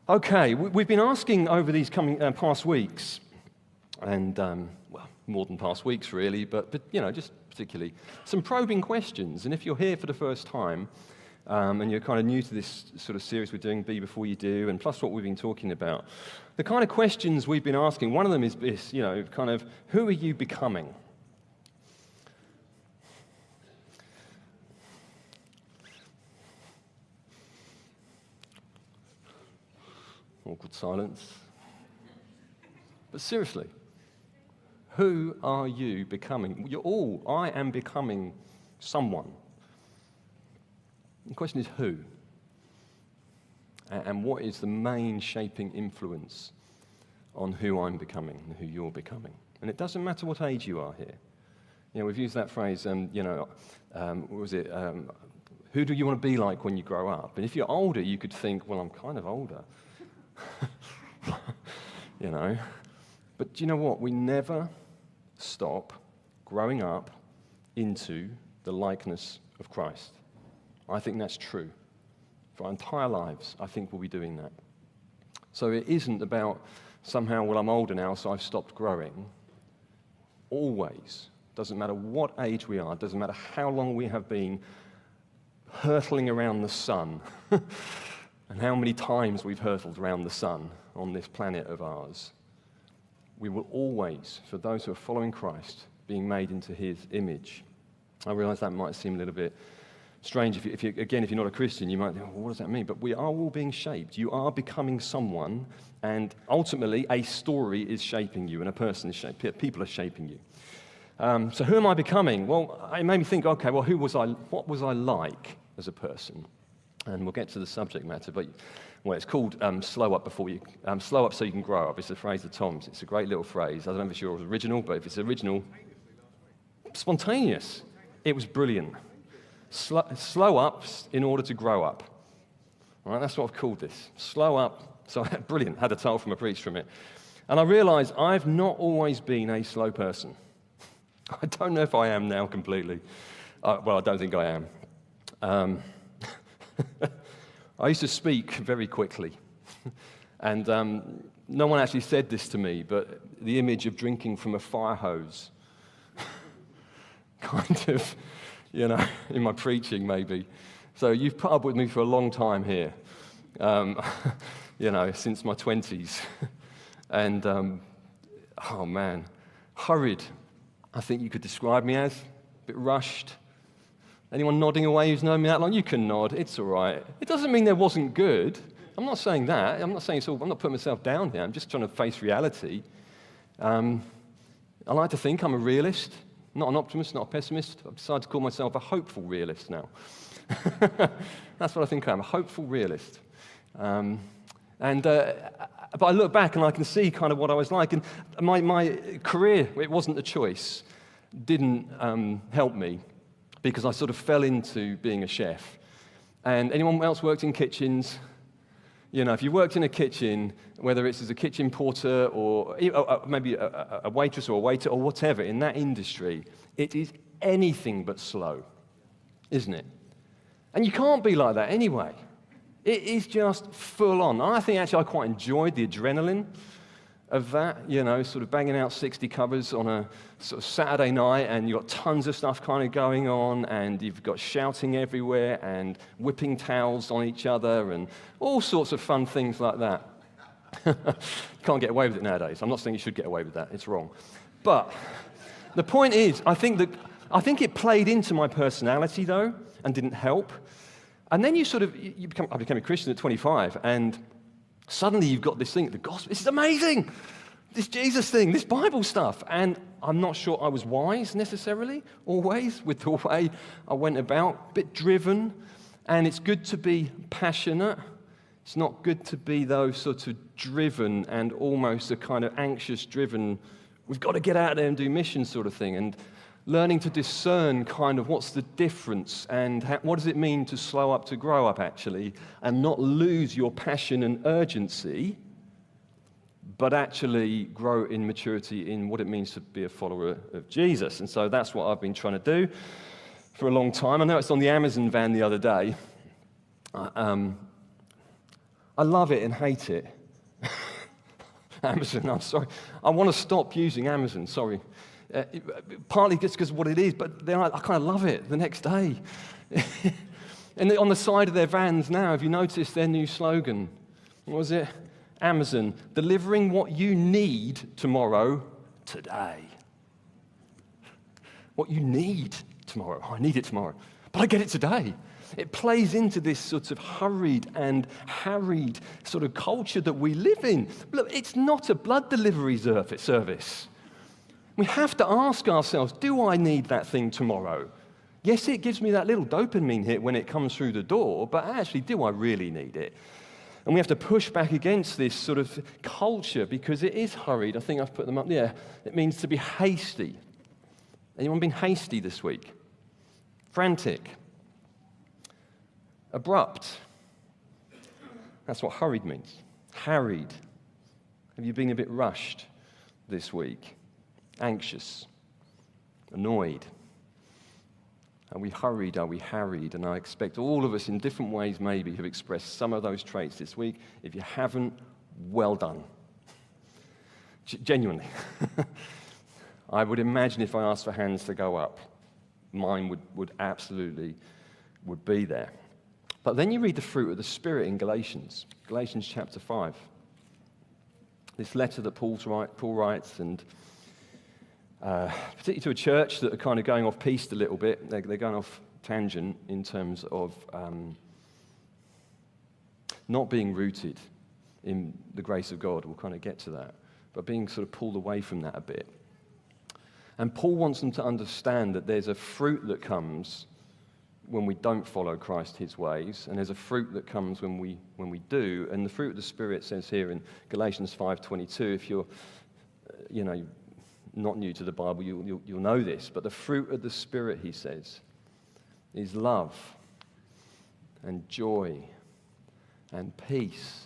Okay, we've been asking over these past weeks, and more than past weeks really, but just particularly some probing questions. And if you're here for the first time, and you're kind of new to this sort of series we're doing, Be Before You Do, and plus what we've been talking about, the kind of questions we've been asking, one of them is this, kind of, who are you becoming? Awkward silence. But seriously, who are you becoming? I am becoming someone. The question is who? And what is the main shaping influence on who I'm becoming and who you're becoming? And it doesn't matter what age you are here. We've used that phrase, what was it? Who do you want to be like when you grow up? And if you're older, you could think, well, I'm kind of older. But do you know what? We never stop growing up into the likeness of Christ. I think that's true. For our entire lives, I think we'll be doing that. So it isn't about somehow, well, I'm older now, so I've stopped growing. Always, doesn't matter what age we are, doesn't matter how long we have been hurtling around the sun, and how many times we've hurtled around the sun on this planet of ours, we will always, for those who are following Christ, being made into his image. I realize that might seem a little bit strange. If you're not a Christian, you might think, well, what does that mean? But we are all being shaped. You are becoming someone, and ultimately a story is shaping you, and a person is shaping, people are shaping you. So who am I becoming? Well, it made me think, okay, well, what was I like as a person? And we'll get to the subject matter, but it's called slow up so you can grow up. It's a phrase of Tom's. It's a great little phrase. I don't know if it's yours original, but if it's original, spontaneous. It was brilliant. Slow up in order to grow up. All right, that's what I've called this. Slow up. So brilliant. Had a title from a preach from it. And I realized I've not always been a slow person. I don't know if I am now completely. Well, I don't think I am. I used to speak very quickly, and no one actually said this to me, but the image of drinking from a fire hose, kind of, in my preaching maybe. So you've put up with me for a long time here, since my 20s, and oh man, hurried, I think you could describe me as, a bit rushed. Anyone nodding away who's known me that long? You can nod. It's all right. It doesn't mean there wasn't good. I'm not saying that. I'm not putting myself down here. I'm just trying to face reality. I like to think I'm a realist, not an optimist, not a pessimist. I've decided to call myself a hopeful realist now. That's what I think I am, a hopeful realist. But I look back and I can see kind of what I was like. And my career, it wasn't a choice, didn't help me, because I sort of fell into being a chef. And anyone else worked in kitchens? If you worked in a kitchen, whether it's as a kitchen porter or maybe a waitress or a waiter or whatever, in that industry, it is anything but slow, isn't it? And you can't be like that anyway. It is just full on. And I think actually I quite enjoyed the adrenaline of that, sort of banging out 60 covers on a sort of Saturday night, and you've got tons of stuff kind of going on, and you've got shouting everywhere, and whipping towels on each other, and all sorts of fun things like that. Can't get away with it nowadays. I'm not saying you should get away with that. It's wrong. But the point is, I think it played into my personality, though, and didn't help. And then I became a Christian at 25, and suddenly you've got this thing, the gospel, this is amazing, this Jesus thing, this Bible stuff. And I'm not sure I was wise necessarily, always, with the way I went about, a bit driven. And it's good to be passionate. It's not good to be, though, sort of driven and almost a kind of anxious driven, we've got to get out there and do mission sort of thing. And learning to discern kind of what's the difference and what does it mean to slow up, to grow up actually, and not lose your passion and urgency, but actually grow in maturity in what it means to be a follower of Jesus. And so that's what I've been trying to do for a long time. I know it's on the Amazon van the other day. I I love it and hate it. Amazon, I'm sorry. I want to stop using Amazon, sorry. Partly just because of what it is, but then I kind of love it the next day. And on the side of their vans now, have you noticed their new slogan? What was it? Amazon, delivering what you need tomorrow, today. What you need tomorrow. Oh, I need it tomorrow, but I get it today. It plays into this sort of hurried and harried sort of culture that we live in. Look, it's not a blood delivery service. We have to ask ourselves, do I need that thing tomorrow? Yes, it gives me that little dopamine hit when it comes through the door, but actually, do I really need it? And we have to push back against this sort of culture because it is hurried. I think I've put them up there. It means to be hasty. Anyone been hasty this week? Frantic. Abrupt. That's what hurried means. Harried. Have you been a bit rushed this week? Anxious. Annoyed. Are we hurried? Are we harried? And I expect all of us in different ways maybe have expressed some of those traits this week. If you haven't, well done. Genuinely. I would imagine if I asked for hands to go up, mine would absolutely be there. But then you read the fruit of the Spirit in Galatians chapter 5. This letter that Paul writes, and particularly to a church that are kind of going off piste a little bit. They're going off tangent in terms of not being rooted in the grace of God. We'll kind of get to that. But being sort of pulled away from that a bit. And Paul wants them to understand that there's a fruit that comes when we don't follow Christ his ways, and there's a fruit that comes when we do. And the fruit of the Spirit says here in Galatians 5:22, if you're not new to the Bible, you'll know this, but the fruit of the Spirit, he says, is love and joy and peace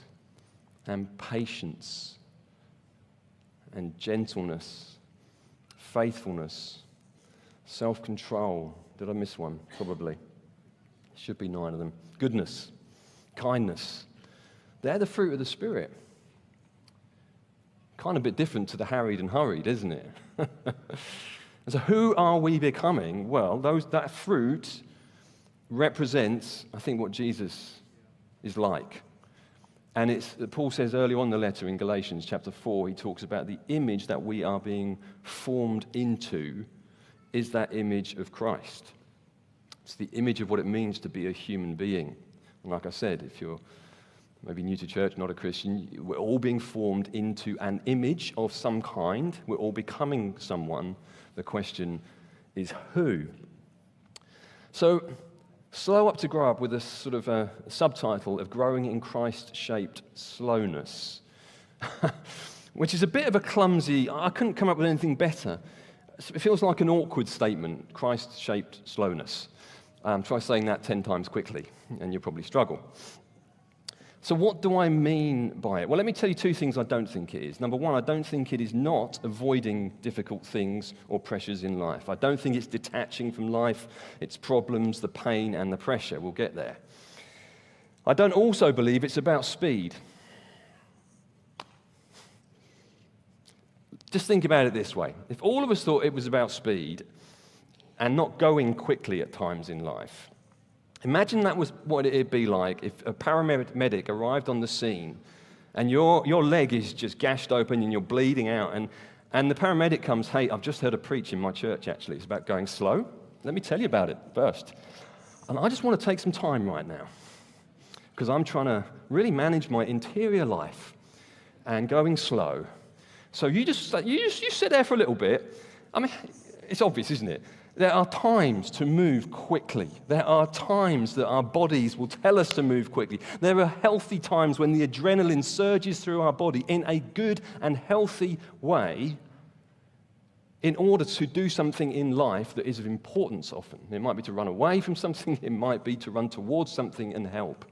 and patience and gentleness, faithfulness, self-control. Did I miss one? Probably. Should be 9 of them. Goodness, kindness. They're the fruit of the Spirit. Kind of a bit different to the harried and hurried, isn't it? So who are we becoming? Well, that fruit represents, I think, what Jesus is like. And Paul says earlier on in the letter in Galatians chapter 4, he talks about the image that we are being formed into is that image of Christ. It's the image of what it means to be a human being. And like I said, if you're maybe new to church, not a Christian, we're all being formed into an image of some kind. We're all becoming someone. The question is who? So, slow up to grow up with a sort of a subtitle of growing in Christ-shaped slowness, which is a bit of a clumsy, I couldn't come up with anything better. It feels like an awkward statement, Christ-shaped slowness. Try saying that 10 times quickly, and you'll probably struggle. So what do I mean by it? Well, let me tell you 2 things I don't think it is. Number 1, I don't think it is not avoiding difficult things or pressures in life. I don't think it's detaching from life, its problems, the pain, and the pressure. We'll get there. I don't also believe it's about speed. Just think about it this way. If all of us thought it was about speed and not going quickly at times in life, imagine that was what it'd be like if a paramedic arrived on the scene and your leg is just gashed open and you're bleeding out and the paramedic comes, hey, I've just heard a preach in my church actually. It's about going slow. Let me tell you about it first. And I just want to take some time right now because I'm trying to really manage my interior life and going slow. So you sit there for a little bit. I mean, it's obvious, isn't it? There are times to move quickly. There are times that our bodies will tell us to move quickly. There are healthy times when the adrenaline surges through our body in a good and healthy way in order to do something in life that is of importance often. It might be to run away from something. It might be to run towards something and help.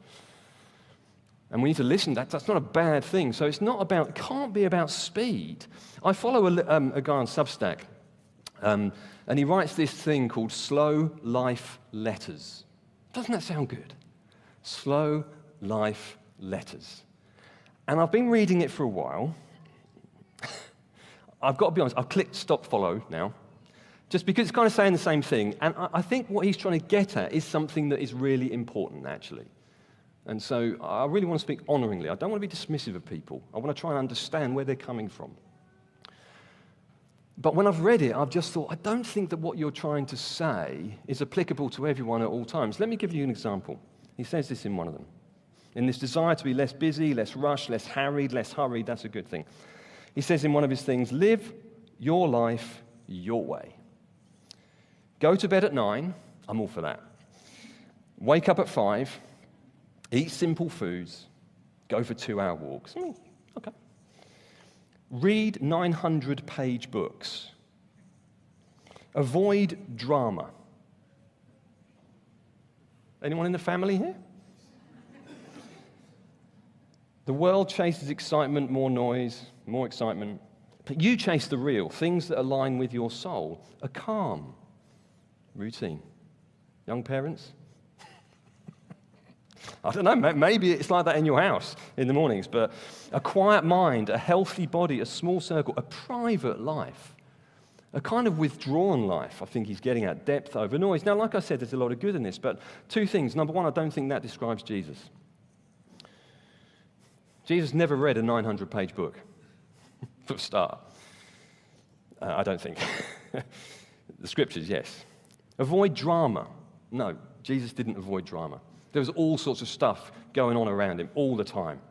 And we need to listen. That's not a bad thing. So it can't be about speed. I follow a guy on Substack. And he writes this thing called slow life letters. Doesn't that sound good? Slow life letters. And I've been reading it for a while. I've got to be honest, I've clicked stop follow now, just because it's kind of saying the same thing. And I think what he's trying to get at is something that is really important, actually. And so I really want to speak honoringly. I don't want to be dismissive of people. I want to try and understand where they're coming from. But when I've read it, I've just thought, I don't think that what you're trying to say is applicable to everyone at all times. Let me give you an example. He says this in one of them. In this desire to be less busy, less rushed, less harried, less hurried, that's a good thing. He says in one of his things, live your life your way. Go to bed at 9, I'm all for that. Wake up at 5, eat simple foods, go for 2-hour walks. Okay. Read 900-page books. Avoid drama. Anyone in the family here? The world chases excitement, more noise, more excitement. But you chase the real, things that align with your soul. A calm routine. Young parents? I don't know, maybe it's like that in your house in the mornings, but a quiet mind, a healthy body, a small circle, a private life, a kind of withdrawn life. I think he's getting at depth over noise. Now, like I said, there's a lot of good in this, but two things. Number one, I don't think that describes Jesus. Jesus never read a 900-page book, for a start. I don't think. The scriptures, yes. Avoid drama. No, Jesus didn't avoid drama. There was all sorts of stuff going on around him all the time.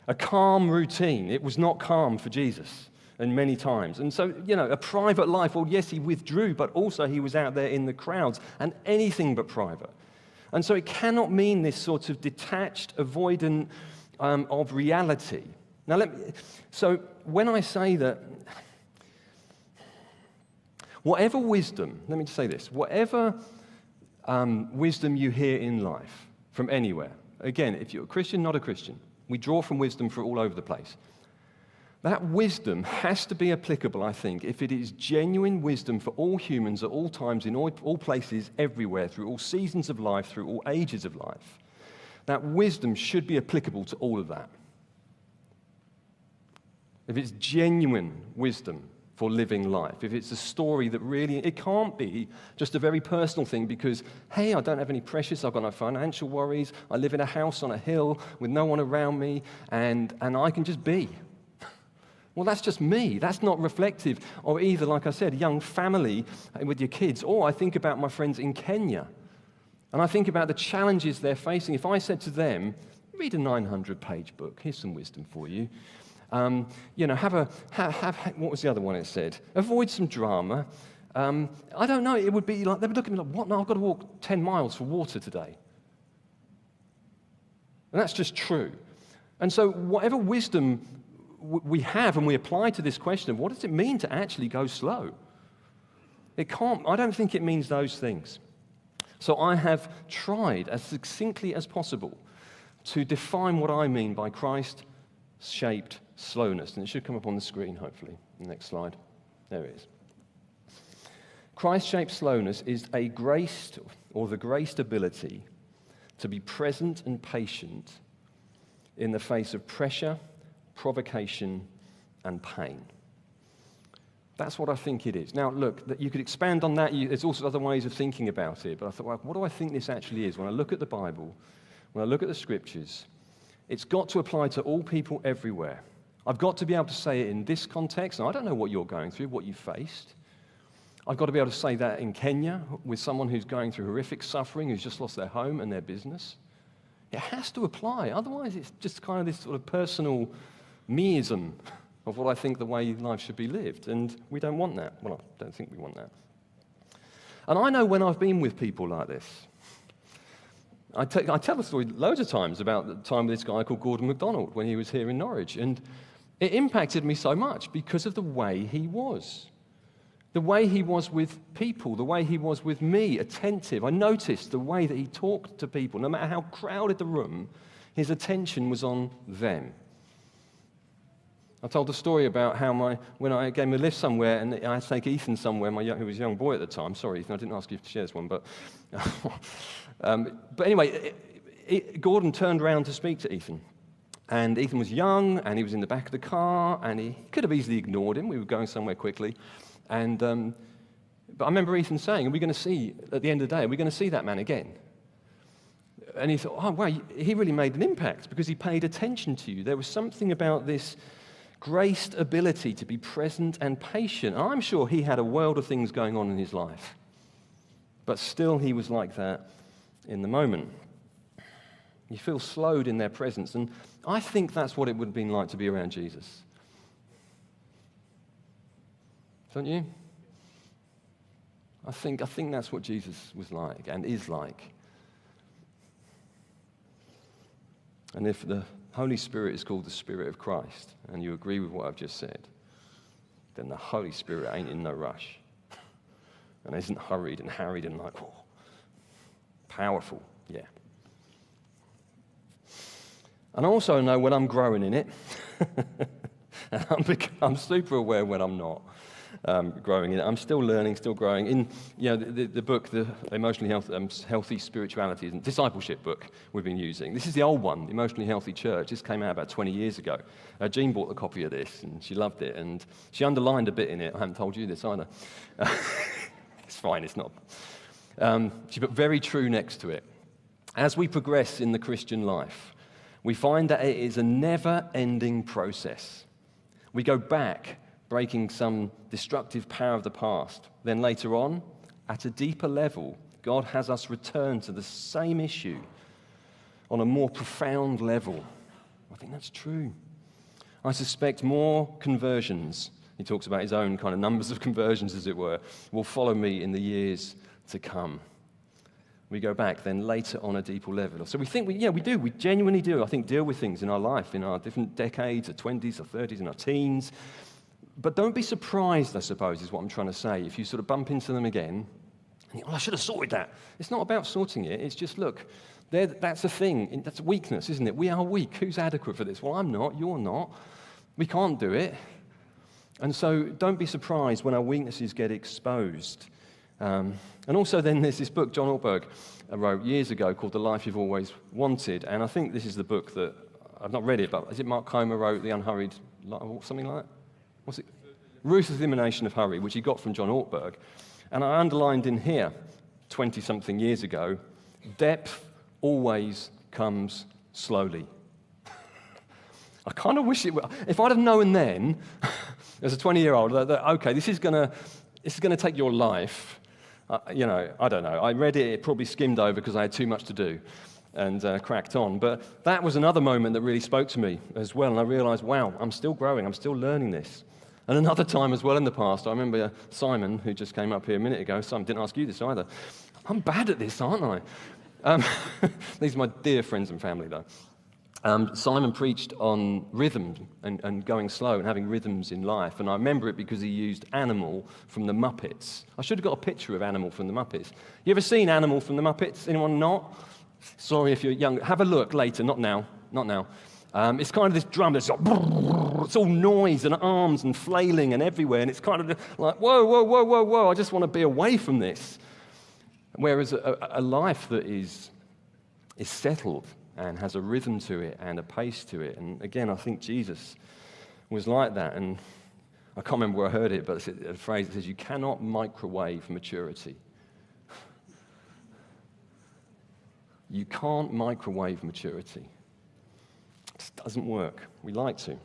A calm routine. It was not calm for Jesus, and many times. And so, a private life, well, yes, he withdrew, but also he was out there in the crowds, and anything but private. And so it cannot mean this sort of detached, avoidant of reality. Now, so when I say that, whatever wisdom, let me just say this, whatever wisdom you hear in life from anywhere, again, if you're a Christian, not a Christian, we draw from wisdom from all over the place. That wisdom has to be applicable, I think, if it is genuine wisdom for all humans at all times, in all places, everywhere, through all seasons of life, through all ages of life. That wisdom should be applicable to all of that. If it's genuine wisdom for living life, if it's a story that really, it can't be just a very personal thing because, hey, I don't have any pressures, I've got no financial worries, I live in a house on a hill with no one around me, and I can just be. Well, that's just me. That's not reflective of either, like I said, a young family with your kids, or I think about my friends in Kenya. And I think about the challenges they're facing. If I said to them, read a 900-page book, here's some wisdom for you. What was the other one it said? Avoid some drama. I don't know, it would be like, they would look at me like, what? No, I've got to walk 10 miles for water today. And that's just true. And so whatever wisdom we have and we apply to this question of what does it mean to actually go slow? I don't think it means those things. So I have tried as succinctly as possible to define what I mean by Christ-shaped slowness. And it should come up on the screen, hopefully. The next slide. There it is. Christ-shaped slowness is the graced ability to be present and patient in the face of pressure, provocation, and pain. That's what I think it is. Now, look, you could expand on that. There's also other ways of thinking about it. But I thought, well, what do I think this actually is? When I look at the Bible, when I look at the Scriptures, it's got to apply to all people everywhere. I've got to be able to say it in this context. And I don't know what you're going through, what you faced. I've got to be able to say that in Kenya with someone who's going through horrific suffering, who's just lost their home and their business. It has to apply. Otherwise, it's just kind of this sort of personal meism of what I think the way life should be lived. And we don't want that. Well, I don't think we want that. And I know when I've been with people like this, I tell the story loads of times about the time with this guy called Gordon MacDonald when he was here in Norwich. And it impacted me so much because of the way he was. The way he was with people, the way he was with me, attentive. I noticed the way that he talked to people. No matter how crowded the room, his attention was on them. I told a story about how when I gave him a lift somewhere, and I had to take Ethan somewhere, who was a young boy at the time. Sorry, Ethan, I didn't ask you to share this one, but anyway, Gordon turned around to speak to Ethan, And Ethan was young, and he was in the back of the car, and he could have easily ignored him. We were going somewhere quickly. And but I remember Ethan saying, are we going to see, at the end of the day, are we going to see that man again? And he thought, oh, wow, he really made an impact because he paid attention to you. There was something about this graced ability to be present and patient. And I'm sure he had a world of things going on in his life. But still, he was like that in the moment. You feel slowed in their presence. And I think that's what it would have been like to be around Jesus. Don't you? I think that's what Jesus was like and is like. And if the Holy Spirit is called the Spirit of Christ, and you agree with what I've just said, then the Holy Spirit ain't in no rush. And isn't hurried and harried and like, oh, powerful, yeah. And I also know when I'm growing in it, and I'm super aware when I'm not growing in it. I'm still learning, still growing. In the book, the Emotionally Healthy Spirituality and Discipleship book we've been using. This is the old one, the Emotionally Healthy Church. This came out about 20 years ago. Jean bought a copy of this, and she loved it. And she underlined a bit in it. I haven't told you this either. It's fine, it's not. She put very true next to it. As we progress in the Christian life, we find that it is a never-ending process. We go back, breaking some destructive power of the past. Then later on, at a deeper level, God has us return to the same issue on a more profound level. I think that's true. I suspect more conversions, he talks about his own kind of numbers of conversions, as it were, will follow me in the years to come. We go back then later on a deeper level. So we think, we genuinely do, I think, deal with things in our life, in our different decades, our 20s, our 30s, and our teens. But don't be surprised, I suppose, is what I'm trying to say, if you sort of bump into them again, and you think, oh, I should have sorted that. It's not about sorting it. It's just, look, that's a thing. That's a weakness, isn't it? We are weak. Who's adequate for this? Well, I'm not. You're not. We can't do it. And so don't be surprised when our weaknesses get exposed. And also then there's this book John Ortberg wrote years ago called The Life You've Always Wanted. And I think this is the book that, I've not read it, but is it Mark Comer wrote The Unhurried, or something like that? What's it? Ruthless Elimination of Hurry, which he got from John Ortberg. And I underlined in here, 20-something years ago, depth always comes slowly. I kind of wish it were. If I'd have known then, as a 20-year-old, that okay, this is going to take your life. I don't know. I read it, it probably skimmed over because I had too much to do and cracked on. But that was another moment that really spoke to me as well. And I realized, wow, I'm still growing. I'm still learning this. And another time as well in the past, I remember Simon, who just came up here a minute ago. Simon, didn't ask you this either. I'm bad at this, aren't I? These are my dear friends and family, though. Simon preached on rhythm and going slow and having rhythms in life. And I remember it because he used Animal from the Muppets. I should have got a picture of Animal from the Muppets. You ever seen Animal from the Muppets? Anyone not? Sorry if you're young. Have a look later. Not now. It's kind of this drum that's like, it's all noise and arms and flailing and everywhere. And it's kind of like, whoa. I just want to be away from this. Whereas a life that is settled and has a rhythm to it and a pace to it. And again, I think Jesus was like that. And I can't remember where I heard it, but it's a phrase that says, you cannot microwave maturity. You can't microwave maturity. It just doesn't work. We like to.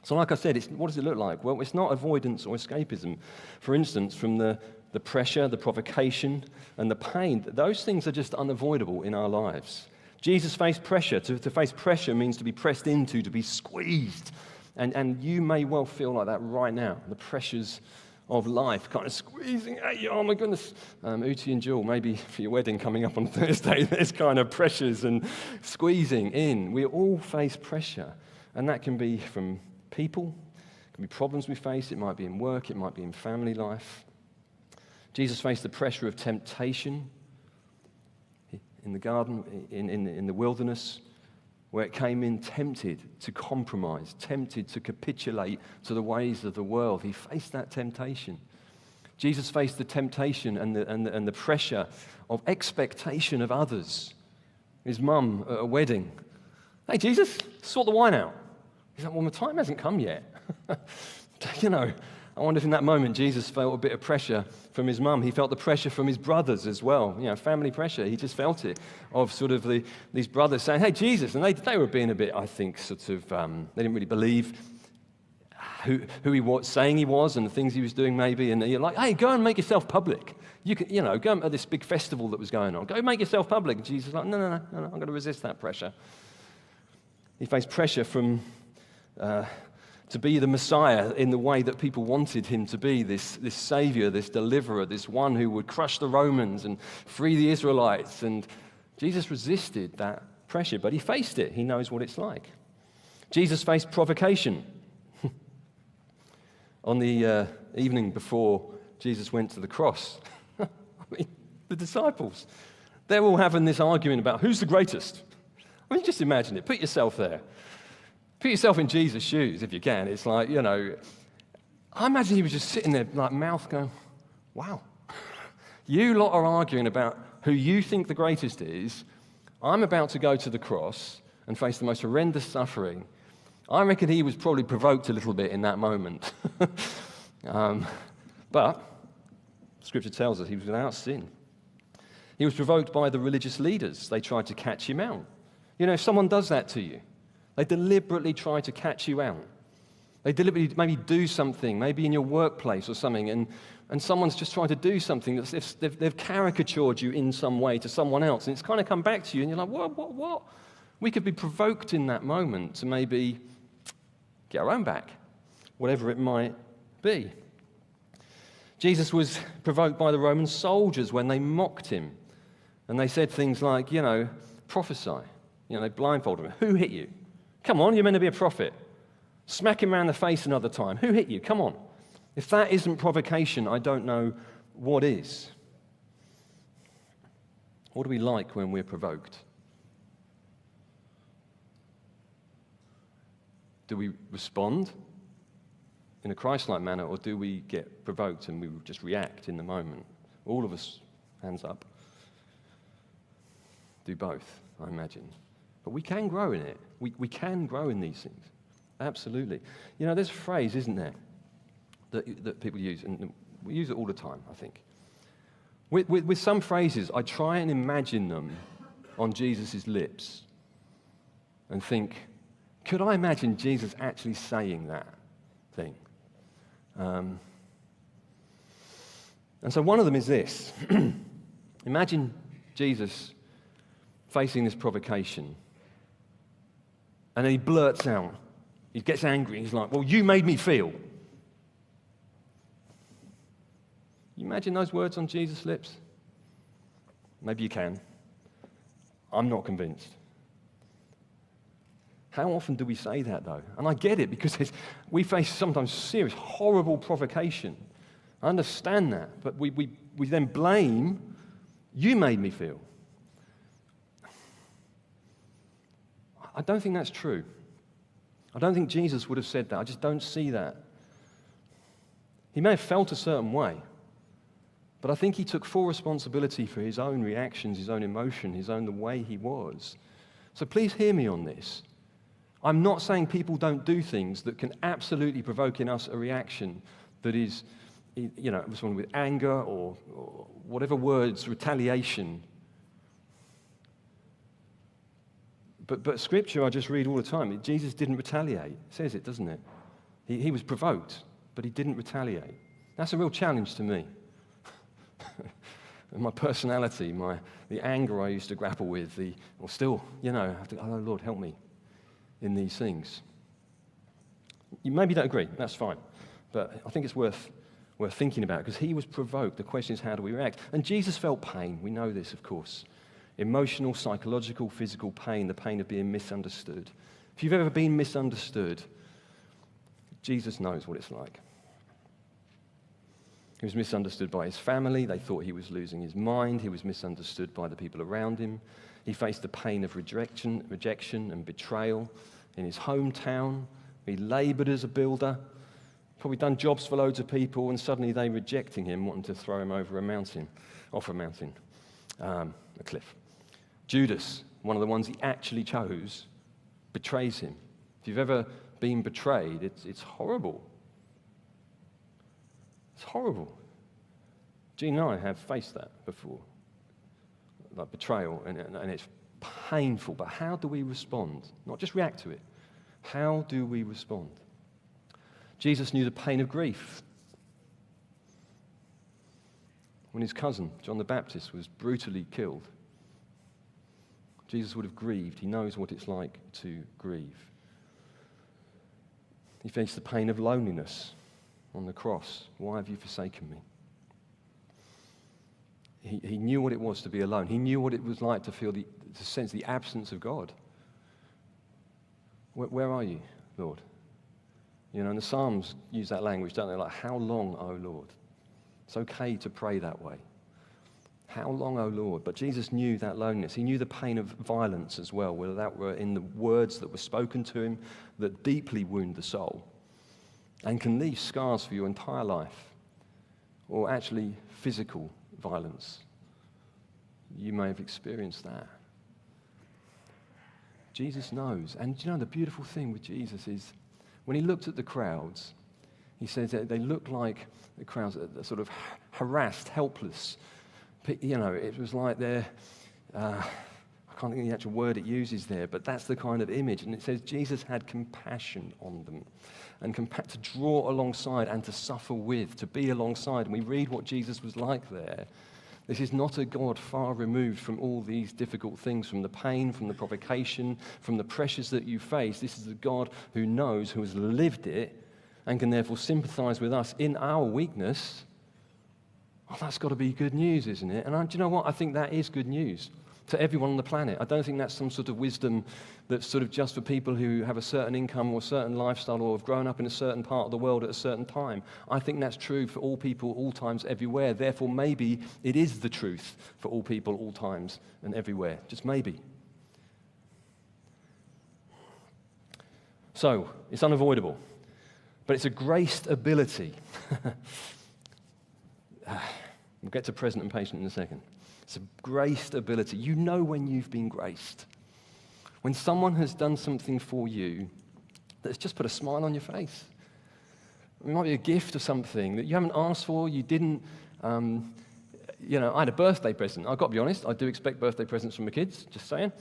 So like I said, what does it look like? Well, it's not avoidance or escapism. For instance, from the pressure, the provocation, and the pain, those things are just unavoidable in our lives. Jesus faced pressure. To face pressure means to be pressed into, to be squeezed. And you may well feel like that right now. The pressures of life kind of squeezing at you. Oh my goodness. Uti and Jewel, maybe for your wedding coming up on Thursday, there's kind of pressures and squeezing in. We all face pressure. And that can be from people. It can be problems we face. It might be in work. It might be in family life. Jesus faced the pressure of temptation in the garden, in the wilderness, where it came in tempted to compromise, tempted to capitulate to the ways of the world. He faced that temptation. Jesus faced the temptation and the pressure of expectation of others. His mum at a wedding, Hey, Jesus, sort the wine out. He's like, well, my time hasn't come yet. I wonder if in that moment Jesus felt a bit of pressure from his mum. He felt the pressure from his brothers as well, family pressure. He just felt it of sort of these brothers saying, hey, Jesus. And they were being a bit, I think, sort of, they didn't really believe who he was, saying he was and the things he was doing maybe. And you're like, hey, go and make yourself public. You can, go at this big festival that was going on. Go make yourself public. And Jesus was like, no, I'm going to resist that pressure. He faced pressure from to be the Messiah in the way that people wanted him to be, this savior, this deliverer, this one who would crush the Romans and free the Israelites. And Jesus resisted that pressure, but he faced it. He knows what it's like. Jesus faced provocation. On the evening before Jesus went to the cross, the disciples, they're all having this argument about who's the greatest. Just imagine it. Put yourself there. Put yourself in Jesus' shoes if you can. It's like, I imagine he was just sitting there, like mouth going, wow. You lot are arguing about who you think the greatest is. I'm about to go to the cross and face the most horrendous suffering. I reckon he was probably provoked a little bit in that moment. But Scripture tells us he was without sin. He was provoked by the religious leaders. They tried to catch him out. If someone does that to you, they deliberately try to catch you out. They deliberately maybe do something, maybe in your workplace or something, and someone's just trying to do something that's if they've caricatured you in some way to someone else, and it's kind of come back to you, and you're like, what? We could be provoked in that moment to maybe get our own back, whatever it might be. Jesus was provoked by the Roman soldiers when they mocked him, and they said things like, prophesy. They blindfolded him. Who hit you? Come on, you're meant to be a prophet. Smack him around the face another time. Who hit you? Come on. If that isn't provocation, I don't know what is. What are we like when we're provoked? Do we respond in a Christ-like manner, or do we get provoked and we just react in the moment? All of us, hands up, do both, I imagine. But we can grow in it. We can grow in these things. Absolutely. There's a phrase, isn't there, that people use, and we use it all the time, I think. With some phrases, I try and imagine them on Jesus' lips and think, could I imagine Jesus actually saying that thing? And so one of them is this. Imagine Jesus facing this provocation, and then he blurts out, he gets angry, he's like, well, you made me feel. You imagine those words on Jesus' lips? Maybe you can. I'm not convinced. How often do we say that, though? And I get it, because we face sometimes serious, horrible provocation. I understand that, but we then blame, you made me feel. I don't think that's true. I don't think Jesus would have said that. I just don't see that. He may have felt a certain way, but I think he took full responsibility for his own reactions, his own emotion, the way he was. So please hear me on this. I'm not saying people don't do things that can absolutely provoke in us a reaction that is, responding with anger or whatever words, retaliation. But Scripture I just read all the time. Jesus didn't retaliate. It says it, doesn't it? He was provoked, but he didn't retaliate. That's a real challenge to me. And my personality, the anger I used to grapple with, oh Lord, help me in these things. You maybe don't agree, that's fine. But I think it's worth thinking about, because he was provoked. The question is, how do we react? And Jesus felt pain. We know this, of course. Emotional, psychological, physical pain, the pain of being misunderstood. If you've ever been misunderstood, Jesus knows what it's like. He was misunderstood by his family. They thought he was losing his mind. He was misunderstood by the people around him. He faced the pain of rejection and betrayal in his hometown. He labored as a builder, probably done jobs for loads of people, and suddenly they rejecting him, wanting to throw him off a cliff. Judas, one of the ones he actually chose, betrays him. If you've ever been betrayed, it's horrible. It's horrible. Jean and I have faced that before, like betrayal, and it's painful. But how do we respond? Not just react to it. How do we respond? Jesus knew the pain of grief. When his cousin, John the Baptist, was brutally killed, Jesus would have grieved. He knows what it's like to grieve. He faced the pain of loneliness on the cross. Why have you forsaken me? He knew what it was to be alone. He knew what it was like to feel to sense the absence of God. Where are you, Lord? You know, and the Psalms use that language, don't they? Like, how long, O Lord? It's okay to pray that way. How long, O Lord? But Jesus knew that loneliness. He knew the pain of violence as well, whether that were in the words that were spoken to him that deeply wound the soul and can leave scars for your entire life, or actually physical violence. You may have experienced that. Jesus knows. And you know, the beautiful thing with Jesus is when he looked at the crowds, he says that they looked like the crowds that are sort of harassed, helpless. You know, it was like they're, I can't think of the actual word it uses there, but that's the kind of image. And it says Jesus had compassion on them, and to draw alongside and to suffer with, to be alongside. And we read what Jesus was like there. This is not a God far removed from all these difficult things, from the pain, from the provocation, from the pressures that you face. This is a God who knows, who has lived it, and can therefore sympathize with us in our weakness. Oh, that's got to be good news, isn't it? And do you know what? I think that is good news to everyone on the planet. I don't think that's some sort of wisdom that's sort of just for people who have a certain income or a certain lifestyle or have grown up in a certain part of the world at a certain time. I think that's true for all people, all times, everywhere. Therefore, maybe it is the truth for all people, all times, and everywhere. Just maybe. So, it's unavoidable. But it's a graced ability. We'll get to present and patient in a second. It's a graced ability. You know when you've been graced. When someone has done something for you that's just put a smile on your face. It might be a gift or something that you haven't asked for, you didn't, you know, I had a birthday present. I've got to be honest, I do expect birthday presents from my kids, just saying.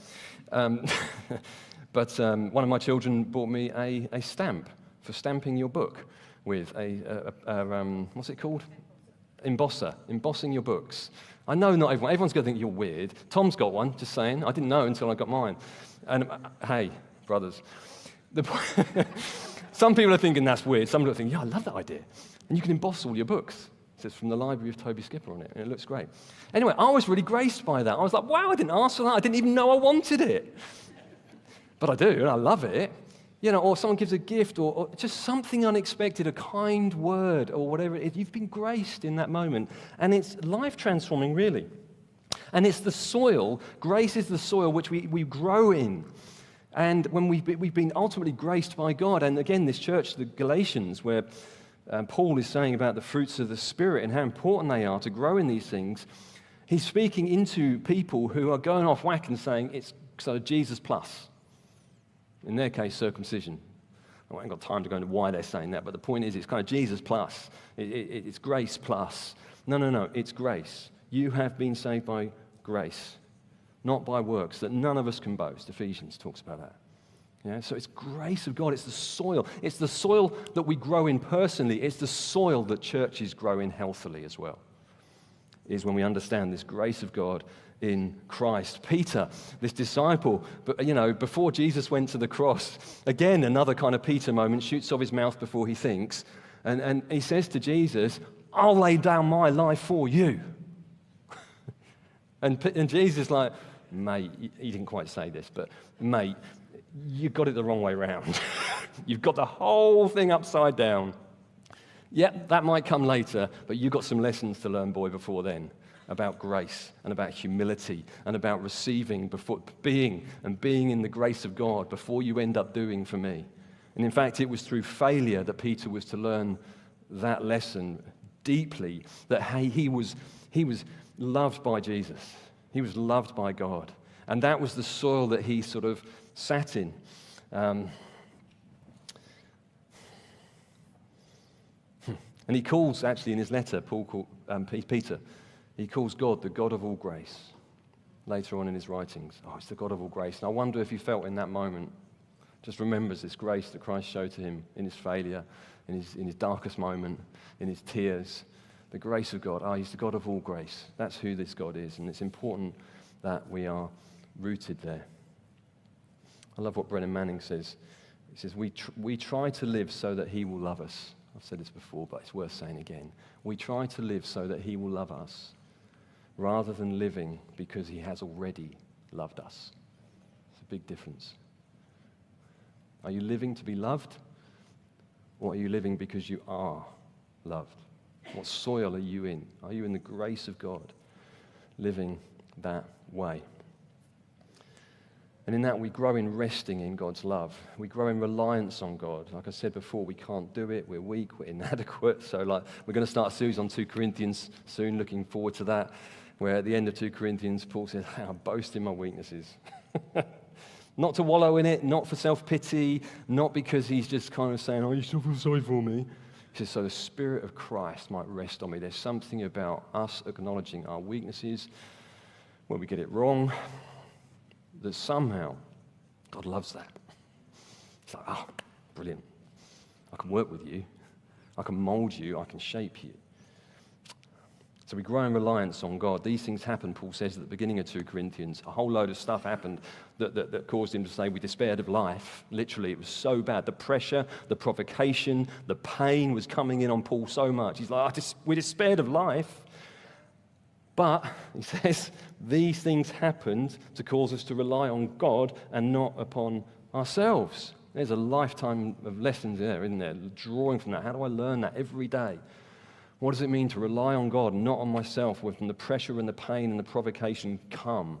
But one of my children bought me a stamp for stamping your book with what's it called? Embosser, embossing your books. I know not everyone's going to think you're weird. Tom's got one, just saying. I didn't know until I got mine. And hey, brothers, some people are thinking that's weird. Some people are thinking, yeah, I love that idea. And you can emboss all your books. It says from the library of Toby Skipper on it, and it looks great. Anyway, I was really graced by that. I was like, wow, I didn't ask for that. I didn't even know I wanted it. But I do, and I love it. You know, or someone gives a gift, or just something unexpected, a kind word, or whatever it is. You've been graced in that moment. And it's life-transforming, really. And it's the soil, grace is the soil which we grow in. And when we've been ultimately graced by God, and again, this church, the Galatians, where Paul is saying about the fruits of the Spirit and how important they are to grow in these things, he's speaking into people who are going off whack and saying it's sort of Jesus plus. In their case, circumcision. I haven't got time to go into why they're saying that, but the point is it's kind of Jesus plus. It's grace plus. No, it's grace. You have been saved by grace, not by works, that none of us can boast. Ephesians talks about that. Yeah, so it's grace of God. It's the soil. It's the soil that we grow in personally. It's the soil that churches grow in healthily as well, is when we understand this grace of God in Christ. Peter, this disciple, but you know, before Jesus went to the cross, again, another kind of Peter moment, shoots off his mouth before he thinks, and he says to Jesus, I'll lay down my life for you. and Jesus like, mate, he didn't quite say this, but mate, you got it the wrong way round. You've got the whole thing upside down. Yeah, that might come later, but you've got some lessons to learn, boy, before then, about grace and about humility and about receiving, before being in the grace of God before you end up doing for me. And in fact, it was through failure that Peter was to learn that lesson deeply, that he was loved by Jesus. He was loved by God. And that was the soil that he sort of sat in. And he calls, actually, in his letter, Peter, he calls God the God of all grace. Later on in his writings, it's the God of all grace. And I wonder if he felt in that moment, just remembers this grace that Christ showed to him in his failure, in his darkest moment, in his tears. The grace of God. He's the God of all grace. That's who this God is. And it's important that we are rooted there. I love what Brennan Manning says. He says, we try to live so that he will love us. I've said this before, but it's worth saying again. We try to live so that he will love us, rather than living because he has already loved us. It's a big difference. Are you living to be loved, or are you living because you are loved? What soil are you in? Are you in the grace of God, living that way? And in that, we grow in resting in God's love. We grow in reliance on God. Like I said before, we can't do it. We're weak. We're inadequate. So we're going to start a series on 2 Corinthians soon, looking forward to that, where at the end of 2 Corinthians, Paul says, I boast in my weaknesses. Not to wallow in it, not for self-pity, not because he's just kind of saying, you still feel sorry for me. He says, so the Spirit of Christ might rest on me. There's something about us acknowledging our weaknesses, when we get it wrong, that somehow God loves that. It's like, brilliant. I can work with you. I can mold you. I can shape you. So we grow in reliance on God. These things happen, Paul says at the beginning of 2 Corinthians. A whole load of stuff happened that caused him to say we despaired of life. Literally, it was so bad. The pressure, the provocation, the pain was coming in on Paul so much. He's like, we despaired of life. But, he says, these things happened to cause us to rely on God and not upon ourselves. There's a lifetime of lessons there, isn't there? Drawing from that. How do I learn that every day? What does it mean to rely on God, not on myself, when the pressure and the pain and the provocation come?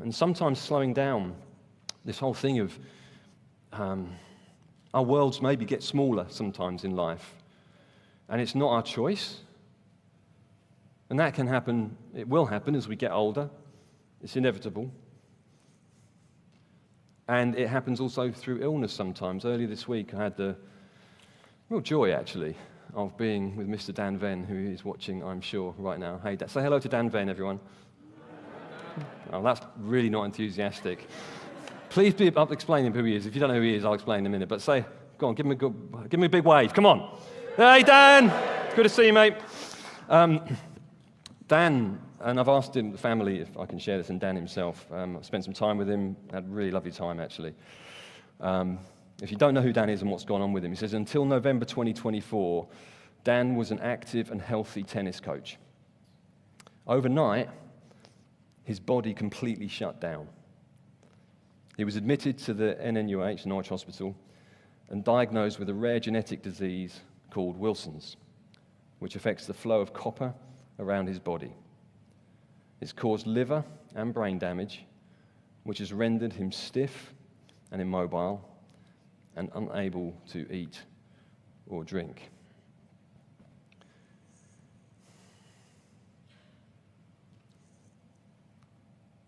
And sometimes slowing down, this whole thing of our worlds maybe get smaller sometimes in life. And it's not our choice. And that can happen, it will happen as we get older. It's inevitable. And it happens also through illness sometimes. Earlier this week, I had the real joy, actually, of being with Mr. Dan Venn, who is watching, I'm sure, right now. Hey, say hello to Dan Venn, everyone. Oh, that's really not enthusiastic. Please be up explaining who he is. If you don't know who he is, I'll explain in a minute. But go on, give me a big wave. Come on. Hey, Dan. Good to see you, mate. Dan, and I've asked him, the family, if I can share this, and Dan himself. I spent some time with him, had a really lovely time, actually. If you don't know who Dan is and what's gone on with him, he says, until November 2024, Dan was an active and healthy tennis coach. Overnight, his body completely shut down. He was admitted to the NNUH, Norwich Hospital, and diagnosed with a rare genetic disease called Wilson's, which affects the flow of copper around his body. It's caused liver and brain damage, which has rendered him stiff and immobile and unable to eat or drink.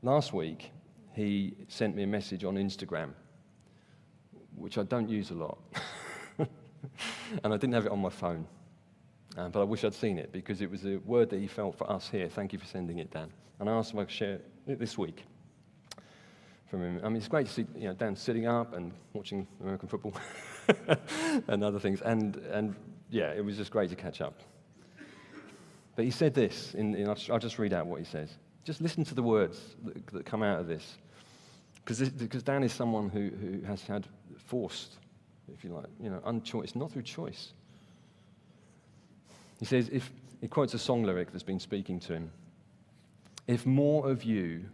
Last week, he sent me a message on Instagram, which I don't use a lot, and I didn't have it on my phone. But I wish I'd seen it, because it was a word that he felt for us here. Thank you for sending it, Dan. And I asked him if I could share it this week from him. I mean, it's great to see Dan sitting up and watching American football and other things. And yeah, it was just great to catch up. But he said this, I'll just read out what he says. Just listen to the words that come out of this. Because Dan is someone who has had forced, if you like, unchoice, not through choice. He says, he quotes a song lyric that's been speaking to him. If more of you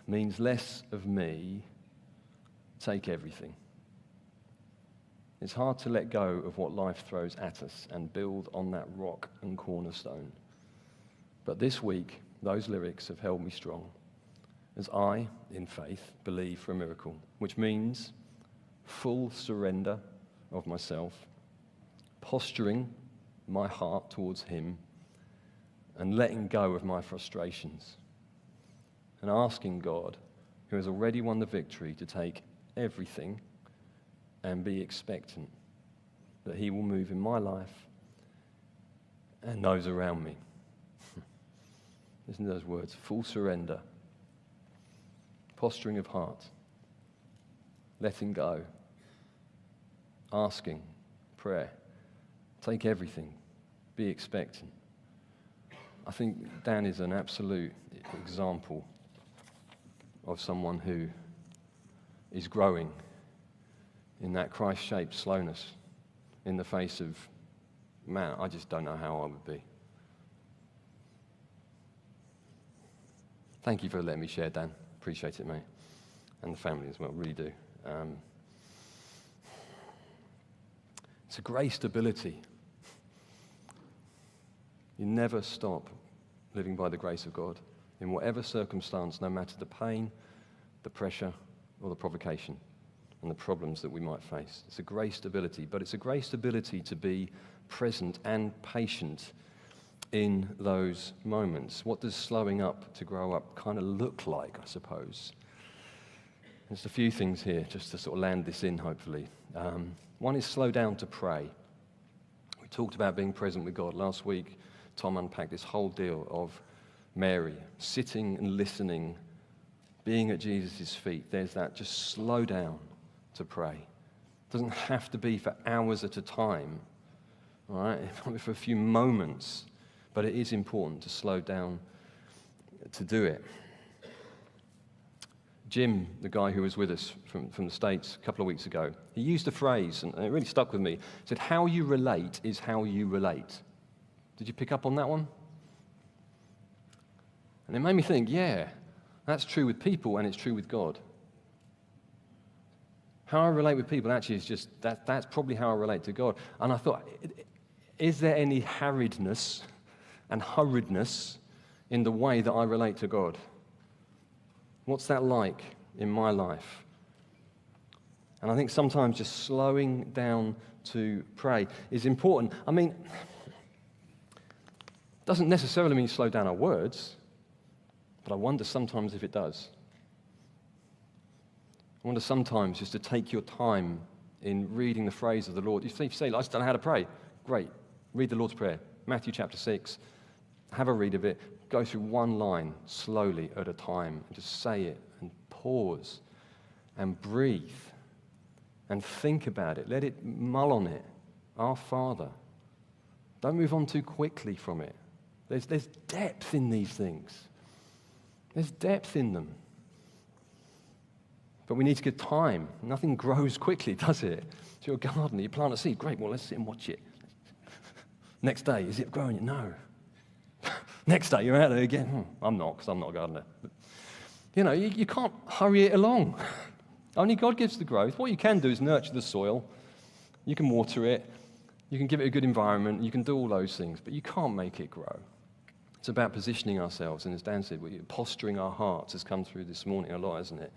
means less of me, take everything. It's hard to let go of what life throws at us and build on that rock and cornerstone. But this week, those lyrics have held me strong, as I, in faith, believe for a miracle, which means full surrender of myself, posturing my heart towards him, and letting go of my frustrations, and asking God, who has already won the victory to take everything and be expectant that he will move in my life and those around me. Listen to those words: full surrender, posturing of heart, letting go, asking, prayer, take everything, be expectant. I think Dan is an absolute example of someone who is growing in that Christ-shaped slowness in the face of, man, I just don't know how I would be. Thank you for letting me share, Dan. Appreciate it, mate. And the family as well, really do. It's a great stability. You never stop living by the grace of God in whatever circumstance, no matter the pain, the pressure, or the provocation, and the problems that we might face. It's a great stability, but it's a great stability to be present and patient in those moments. What does slowing up to grow up kind of look like, I suppose? There's a few things here just to sort of land this in, hopefully. One is slow down to pray. We talked about being present with God. Last week, Tom unpacked this whole deal of Mary sitting and listening, being at Jesus' feet. There's that, just slow down to pray. It doesn't have to be for hours at a time, all right? It might be for a few moments, but it is important to slow down to do it. Jim, the guy who was with us from the States a couple of weeks ago, he used a phrase, and it really stuck with me. He said, how you relate is how you relate. Did you pick up on that one? And it made me think, yeah, that's true with people and it's true with God. How I relate with people actually is just, that's probably how I relate to God. And I thought, is there any harriedness and hurriedness in the way that I relate to God? What's that like in my life? And I think sometimes just slowing down to pray is important. I mean, it doesn't necessarily mean slow down our words, but I wonder sometimes if it does. I wonder sometimes just to take your time in reading the phrase of the Lord. You say, I just don't know how to pray. Great. Read the Lord's Prayer. Matthew chapter 6. Have a read of it. Go through one line slowly at a time and just say it and pause and breathe and think about it. Let it mull on it. Our Father. Don't move on too quickly from it. There's depth in these things. There's depth in them. But we need to give time. Nothing grows quickly, does it? It's your garden. You plant a seed. Great, well, let's sit and watch it. Next day, is it growing? No. Next day, you're out there again. I'm not, because I'm not a gardener. But, you can't hurry it along. Only God gives the growth. What you can do is nurture the soil. You can water it. You can give it a good environment. You can do all those things. But you can't make it grow. It's about positioning ourselves. And as Dan said, posturing our hearts has come through this morning a lot, hasn't it?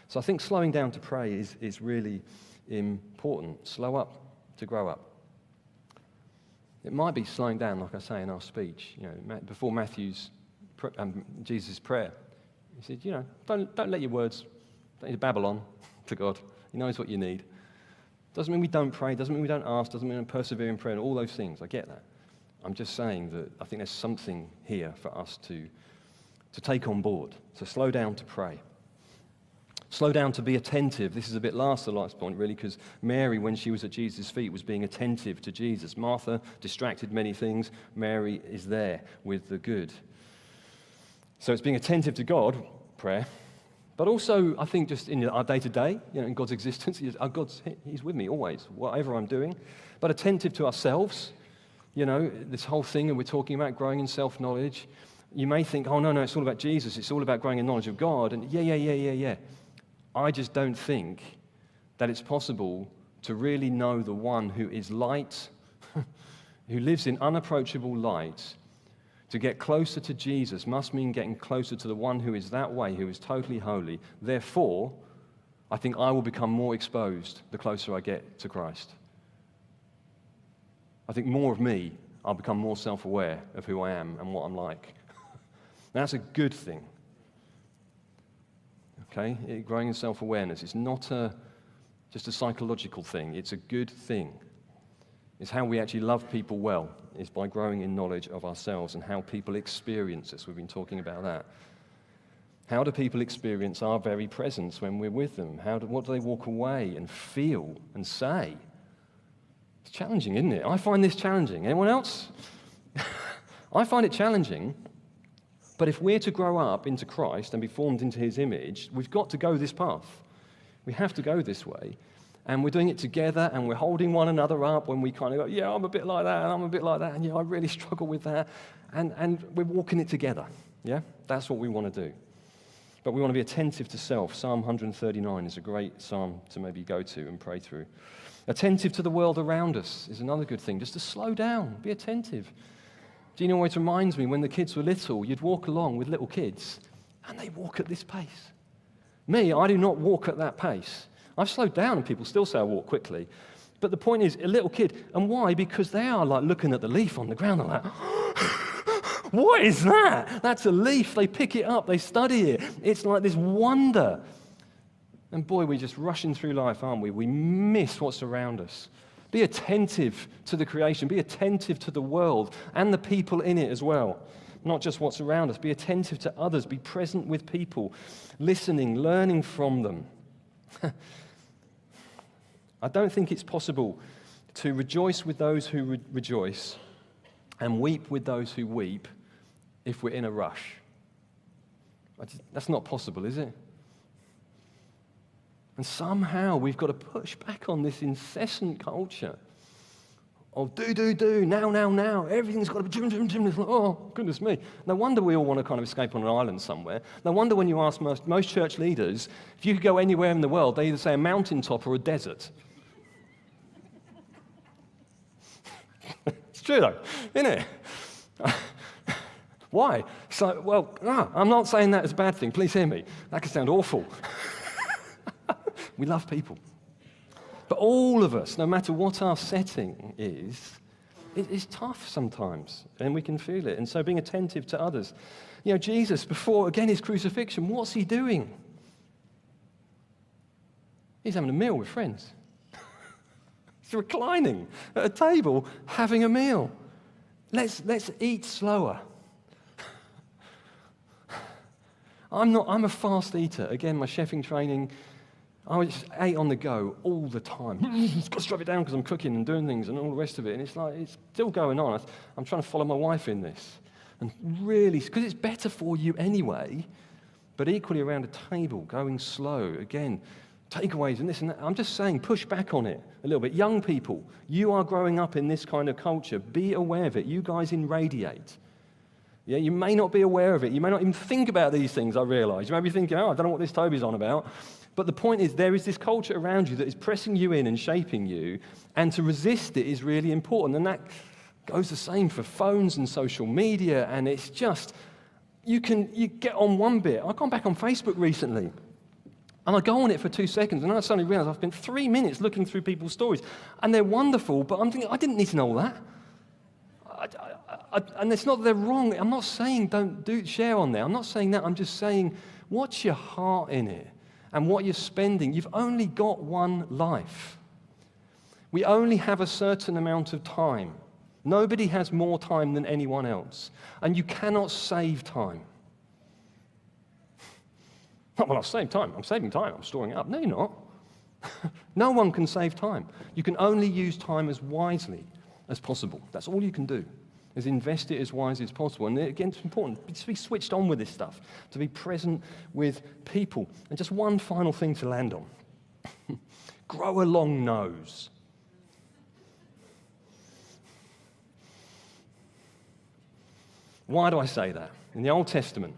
So I think slowing down to pray is really important. Slow up to grow up. It might be slowing down, like I say in our speech. Before Jesus' prayer, he said, don't let your words, don't need to babble on to God. He knows what you need. Doesn't mean we don't pray, doesn't mean we don't ask, doesn't mean we don't persevere in prayer, and all those things. I get that. I'm just saying that I think there's something here for us to take on board. So slow down to pray. Slow down to be attentive. This is a bit the last point, really, because Mary, when she was at Jesus' feet, was being attentive to Jesus. Martha distracted many things. Mary is there with the good. So it's being attentive to God, prayer, but also, I think, just in our day-to-day, in God's existence, He's with me always, whatever I'm doing. But attentive to ourselves, this whole thing that we're talking about, growing in self-knowledge. You may think, oh, no, it's all about Jesus. It's all about growing in knowledge of God. And yeah. I just don't think that it's possible to really know the one who is light, who lives in unapproachable light. To get closer to Jesus must mean getting closer to the one who is that way, who is totally holy. Therefore, I think I will become more exposed the closer I get to Christ. I think more of me, I'll become more self-aware of who I am and what I'm like. Now, that's a good thing. okay? Growing in self-awareness. It's not just a psychological thing. It's a good thing. It's how we actually love people well, is by growing in knowledge of ourselves and how people experience us. We've been talking about that. How do people experience our very presence when we're with them? What do they walk away and feel and say? It's challenging, isn't it? I find this challenging. Anyone else? I find it challenging, but if we're to grow up into Christ and be formed into his image, we've got to go this path. We have to go this way. And we're doing it together, and we're holding one another up when we kind of go, yeah, I'm a bit like that, and I'm a bit like that, and yeah, I really struggle with that. And we're walking it together, yeah? That's what we want to do. But we want to be attentive to self. Psalm 139 is a great psalm to maybe go to and pray through. Attentive to the world around us is another good thing, just to slow down, be attentive. Gina always reminds me, when the kids were little, you'd walk along with little kids, and they walk at this pace. Me, I do not walk at that pace. I've slowed down, and people still say I walk quickly. But the point is, a little kid, and why? Because they are like looking at the leaf on the ground, they're like, what is that? That's a leaf. They pick it up, they study it. It's like this wonder. And boy, we're just rushing through life, aren't we? We miss what's around us. Be attentive to the creation. Be attentive to the world and the people in it as well. Not just what's around us. Be attentive to others. Be present with people. Listening, learning from them. I don't think it's possible to rejoice with those who rejoice and weep with those who weep if we're in a rush. That's not possible, is it? And somehow we've got to push back on this incessant culture of do, now. Everything's got to be oh, goodness me. No wonder we all want to kind of escape on an island somewhere. No wonder when you ask most church leaders, if you could go anywhere in the world, they either say a mountaintop or a desert. It's true though, isn't it? Why? So, well, I'm not saying that as a bad thing. Please hear me. That could sound awful. We love people. But all of us, no matter what our setting is, it is tough sometimes, and we can feel it. And so being attentive to others. You know, Jesus, before, again, his crucifixion, what's he doing? He's having a meal with friends. He's reclining at a table, having a meal. Let's eat slower. I'm a fast eater. Again, my chefing training, I just ate on the go all the time. Just got to strap it down because I'm cooking and doing things and all the rest of it. And it's like, it's still going on. I'm trying to follow my wife in this. And really, because it's better for you anyway, but equally around a table, going slow. Again, takeaways and this and that. I'm just saying, push back on it a little bit. Young people, you are growing up in this kind of culture. Be aware of it. You guys in Radiate. Yeah, you may not be aware of it. You may not even think about these things, I realise. You may be thinking, I don't know what this Toby's on about. But the point is, there is this culture around you that is pressing you in and shaping you, and to resist it is really important. And that goes the same for phones and social media, and it's just, you get on one bit. I've gone back on Facebook recently, and I go on it for 2 seconds, and I suddenly realise I've spent 3 minutes looking through people's stories, and they're wonderful, but I'm thinking, I didn't need to know all that. And it's not that they're wrong. I'm not saying don't share on there. I'm not saying that. I'm just saying, what's your heart in it? And what you're spending. You've only got one life. We only have a certain amount of time. Nobody has more time than anyone else. And you cannot save time. Well, I've saved time. I'm saving time. I'm storing it up. No, you're not. No one can save time. You can only use time as wisely as possible. That's all you can do, is invest it as wisely as possible. And again, it's important to be switched on with this stuff, to be present with people. And just one final thing to land on. Grow a long nose. Why do I say that? In the Old Testament,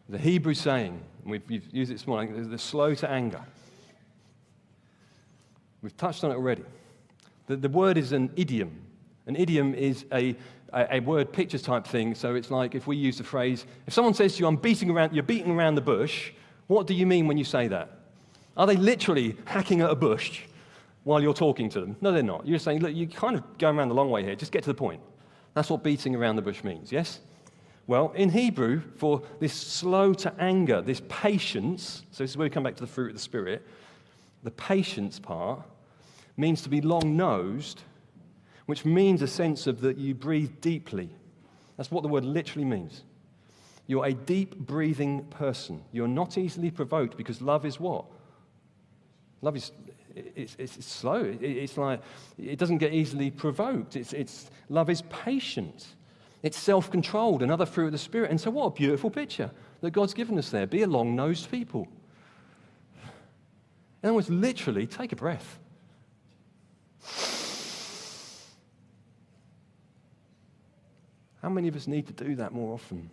the Hebrew saying, and we've used it this morning, the slow to anger. We've touched on it already. The word is an idiom. An idiom is a word pictures type thing. So it's like if we use the phrase, if someone says to you, you're beating around the bush, what do you mean when you say that? Are they literally hacking at a bush while you're talking to them? No, they're not. You're saying, look, you're kind of going around the long way here. Just get to the point. That's what beating around the bush means, yes? Well, in Hebrew, for this slow to anger, this patience, so this is where we come back to the fruit of the Spirit, the patience part means to be long-nosed, which means a sense of that you breathe deeply. That's what the word literally means. You're a deep-breathing person. You're not easily provoked because love is what? Love is it's slow. It's like it doesn't get easily provoked. Love is patient. It's self-controlled, another fruit of the Spirit. And so what a beautiful picture that God's given us there. Be a long-nosed people. In other words, literally, take a breath. How many of us need to do that more often?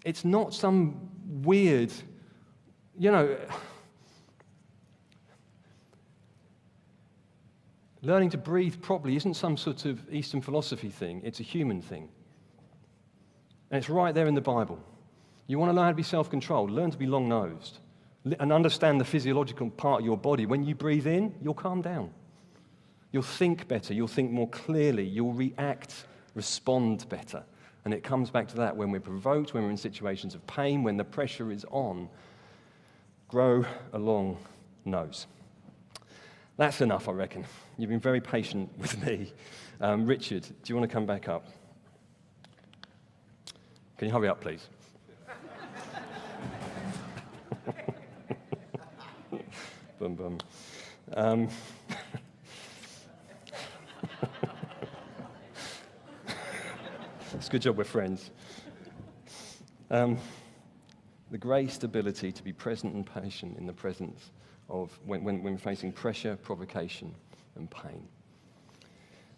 It's not some weird, learning to breathe properly isn't some sort of Eastern philosophy thing. It's a human thing. And it's right there in the Bible. You want to learn how to be self-controlled, learn to be long-nosed, and understand the physiological part of your body. When you breathe in, you'll calm down. You'll think better. You'll think more clearly. You'll react, respond better. And it comes back to that when we're provoked, when we're in situations of pain, when the pressure is on. Grow a long nose. That's enough, I reckon. You've been very patient with me. Richard, do you want to come back up? Can you hurry up, please? Bum, bum. It's a good job we're friends. The grace ability to be present and patient in the presence of when facing pressure, provocation, and pain.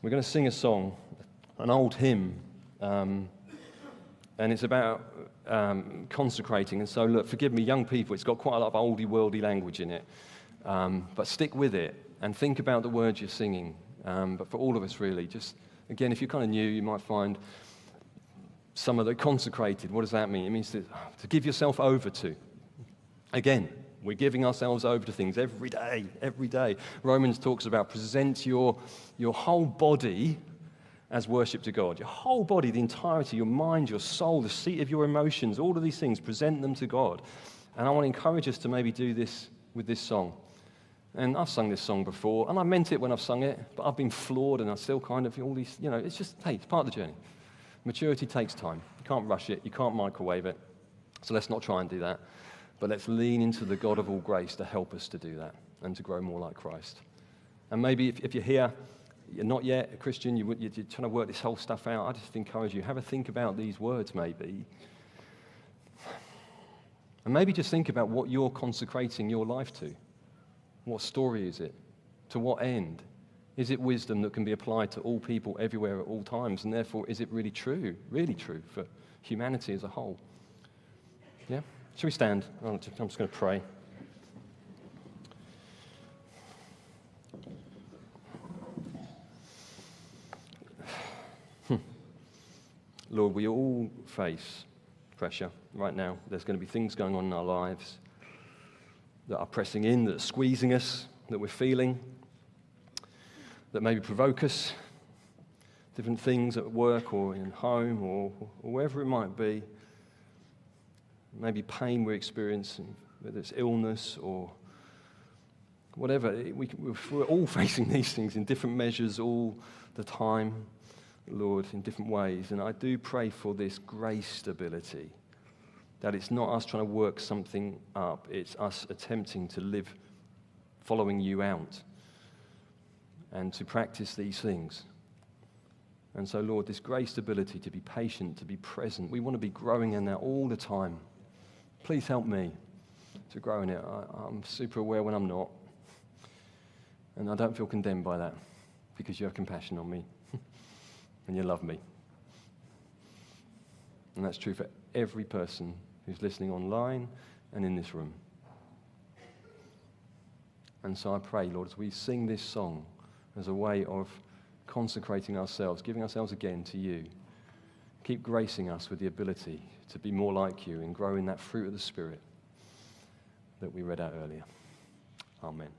We're going to sing a song, an old hymn, and it's about consecrating. And so, look, forgive me, young people, it's got quite a lot of oldie worldy language in it, but stick with it and think about the words you're singing. But for all of us, really, just again, if you're kind of new, you might find some of the consecrated. What does that mean? It means to give yourself over to. Again, we're giving ourselves over to things every day, every day. Romans talks about present your whole body as worship to God. Your whole body, the entirety, your mind, your soul, the seat of your emotions, all of these things, present them to God. And I want to encourage us to maybe do this with this song. And I've sung this song before, and I meant it when I've sung it, but I've been flawed, and I still kind of, all these, it's just, hey, it's part of the journey. Maturity takes time. You can't rush it. You can't microwave it. So let's not try and do that. But let's lean into the God of all grace to help us to do that and to grow more like Christ. And maybe if you're here, you're not yet a Christian, you're trying to work this whole stuff out, I just encourage you, have a think about these words maybe. And maybe just think about what you're consecrating your life to. What story is it? To what end? Is it wisdom that can be applied to all people everywhere at all times? And therefore, is it really true for humanity as a whole? Yeah? Shall we stand? I'm just going to pray. Lord, we all face pressure right now. There's going to be things going on in our lives that are pressing in, that are squeezing us, that we're feeling, that maybe provoke us, different things at work or in home or wherever it might be. Maybe pain we're experiencing, whether it's illness or whatever. We're all facing these things in different measures all the time, Lord, in different ways. And I do pray for this grace stability, that it's not us trying to work something up, it's us attempting to live following you out and to practice these things. And so, Lord, this grace stability to be patient, to be present, we want to be growing in that all the time. Please help me to grow in it. I'm super aware when I'm not. And I don't feel condemned by that because you have compassion on me and you love me. And that's true for every person who's listening online and in this room. And so I pray, Lord, as we sing this song as a way of consecrating ourselves, giving ourselves again to you, keep gracing us with the ability to be more like you and grow in that fruit of the Spirit that we read out earlier. Amen.